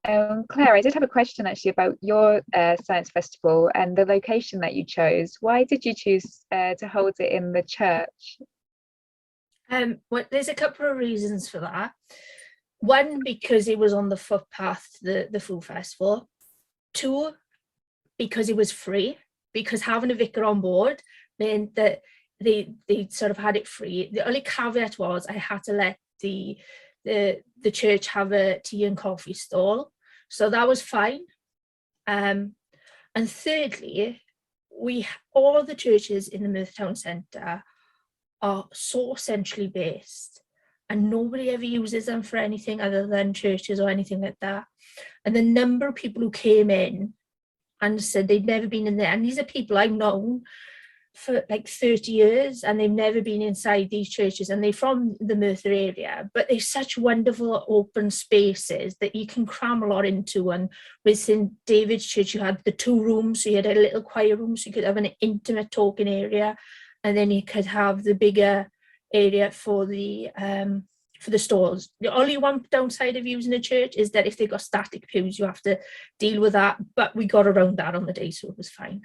Claire, I did have a question actually about your science festival and the location that you chose. Why did you choose to hold it in the church? Well, there's a couple of reasons for that. One, because it was on the footpath to the food festival. Two, because it was free, because having a vicar on board meant that they sort of had it free. The only caveat was I had to let the church have a tea and coffee stall, so that was fine. And thirdly, all the churches in the Merthyr Town Centre are so centrally based, and nobody ever uses them for anything other than churches or anything like that. And the number of people who came in and said they'd never been in there, and these are people I've known for like 30 years, and they've never been inside these churches, and they're from the Merthyr area, but they're such wonderful open spaces that you can cram a lot into. And with St David's Church, you had the 2 rooms, so you had a little choir room, so you could have an intimate talking area, and then you could have the bigger area for the stalls. The only one downside of using a church is that if they've got static pews, you have to deal with that, but we got around that on the day, so it was fine.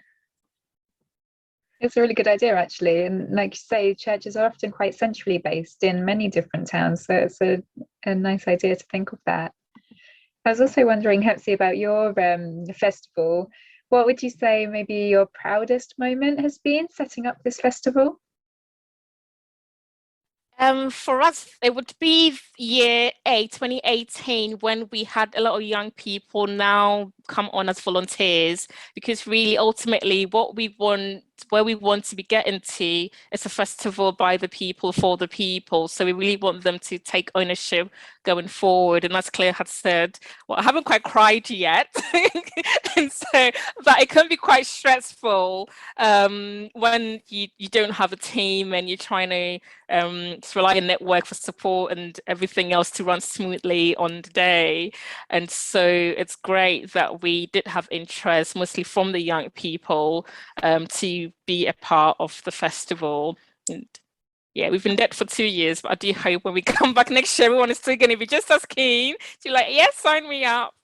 It's a really good idea, actually. And like you say, churches are often quite centrally based in many different towns. So it's a nice idea to think of that. I was also wondering, Hepsi, about your festival. What would you say maybe your proudest moment has been setting up this festival? For us, it would be year 8, 2018, when we had a lot of young people now come on as volunteers, because really ultimately what we want, where we want to be getting to, is a festival by the people for the people. So we really want them to take ownership going forward. And as Claire had said, well, I haven't quite cried yet. And so, but it can be quite stressful when you don't have a team and you're trying to just rely on network for support and everything else to run smoothly on the day. And so it's great that we did have interest, mostly from the young people, to be a part of the festival. And yeah, we've been dead for 2 years, but I do hope when we come back next year, everyone is still going to be just as keen to like, yes, sign me up.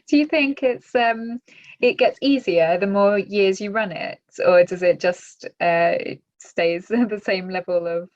Do you think it gets easier the more years you run it, or does it just it stays the same level of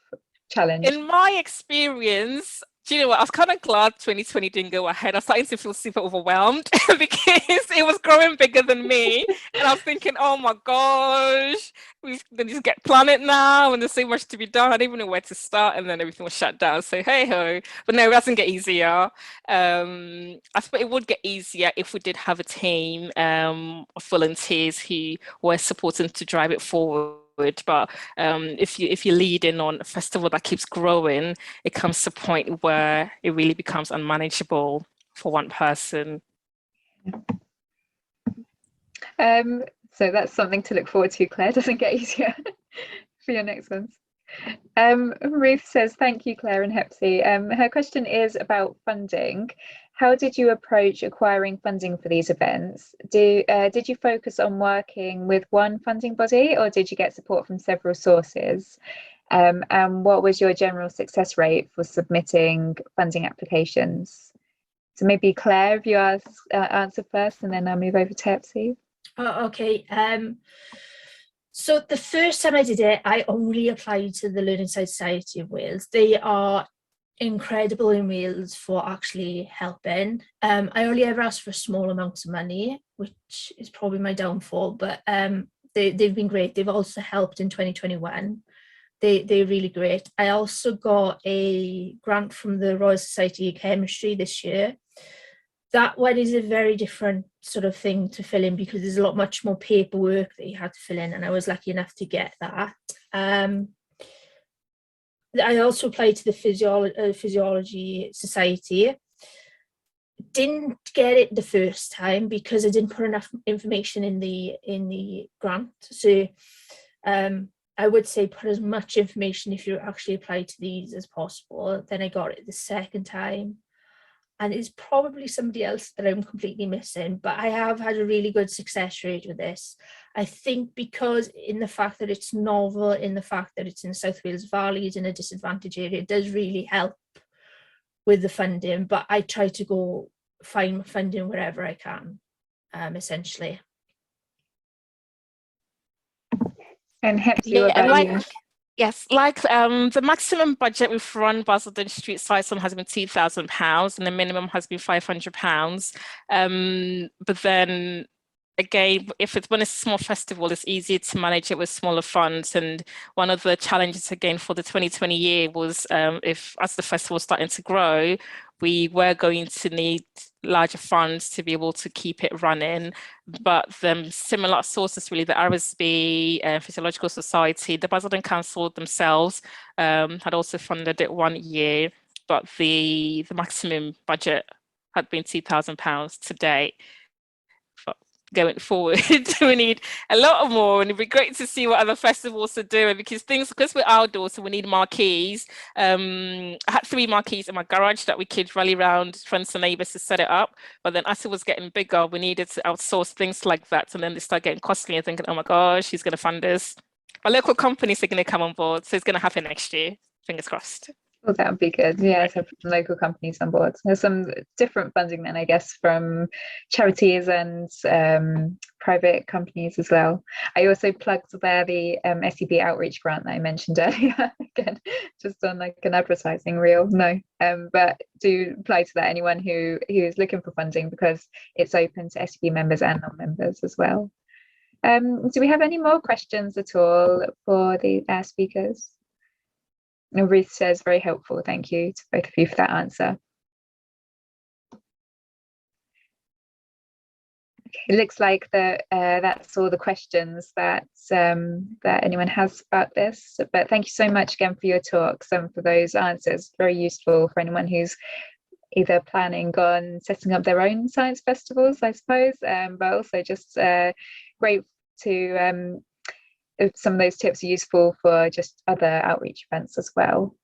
challenge? In my experience, do you know what? I was kind of glad 2020 didn't go ahead. I was starting to feel super overwhelmed because it was growing bigger than me. And I was thinking, oh my gosh, we just get planet now and there's so much to be done. I didn't even know where to start, and then everything was shut down. So hey ho. But no, it doesn't get easier. I suppose it would get easier if we did have a team of volunteers who were supporting to drive it forward. But if you lead in on a festival that keeps growing, it comes to a point where it really becomes unmanageable for one person. So that's something to look forward to, Claire. Doesn't get easier for your next ones. Ruth says, thank you, Claire and Hepsi. Her question is about funding. How did you approach acquiring funding for these events? Did you focus on working with one funding body, or did you get support from several sources? And what was your general success rate for submitting funding applications? So maybe Claire, if you answer first, and then I'll move over to Hepsi. Oh, okay. So the first time I did it, I only applied to the Learning Society of Wales. They are incredible in Wales for actually helping. I only ever asked for a small amount of money, which is probably my downfall, but they've been great. They've also helped in 2021. They're really great. I also got a grant from the Royal Society of Chemistry this year. That one is a very different sort of thing to fill in because there's a lot much more paperwork that you had to fill in, and I was lucky enough to get that. I also applied to the Physiology Society. Didn't get it the first time because I didn't put enough information in the grant. So I would say put as much information if you actually apply to these as possible. Then I got it the second time. And it's probably somebody else that I'm completely missing, but I have had a really good success rate with this. I think because in the fact that it's novel, in the fact that it's in South Wales Valley, it's in a disadvantaged area, it does really help with the funding. But I try to go find funding wherever I can, essentially. And Hepsi, Yeah, what and about you? yes, the maximum budget we've run Basildon Street Sights on has been £2,000 and the minimum has been £500. But then again, when it's a small festival, it's easier to manage it with smaller funds. And one of the challenges again for the 2020 year was as the festival was starting to grow, we were going to need larger funds to be able to keep it running. But similar sources, really, the RSB, Physiological Society, the Basildon Council themselves had also funded it 1 year, but the maximum budget had been £2,000 to date. Going forward, we need a lot more, and it'd be great to see what other festivals are doing, because we're outdoors, so we need marquees. I had 3 marquees in my garage that we could rally around friends and neighbors to set it up, but then as it was getting bigger, we needed to outsource things like that, and then they start getting costly and thinking, oh my gosh, who's going to fund this? Our local companies are going to come on board, so it's going to happen next year. Fingers crossed. Well, that would be good. Yeah, to have local companies on board. There's some different funding then, I guess, from charities and private companies as well. I also plugged there the SEB outreach grant that I mentioned earlier. Again, just on like an advertising reel. No, but do apply to that, anyone who is looking for funding, because it's open to SEB members and non-members as well. Do we have any more questions at all for the speakers? Ruth says, very helpful. Thank you to both of you for that answer. Okay, it looks like that's all the questions that anyone has about this. But thank you so much again for your talks and for those answers. Very useful for anyone who's either planning on setting up their own science festivals, I suppose, but also just great to if some of those tips are useful for just other outreach events as well.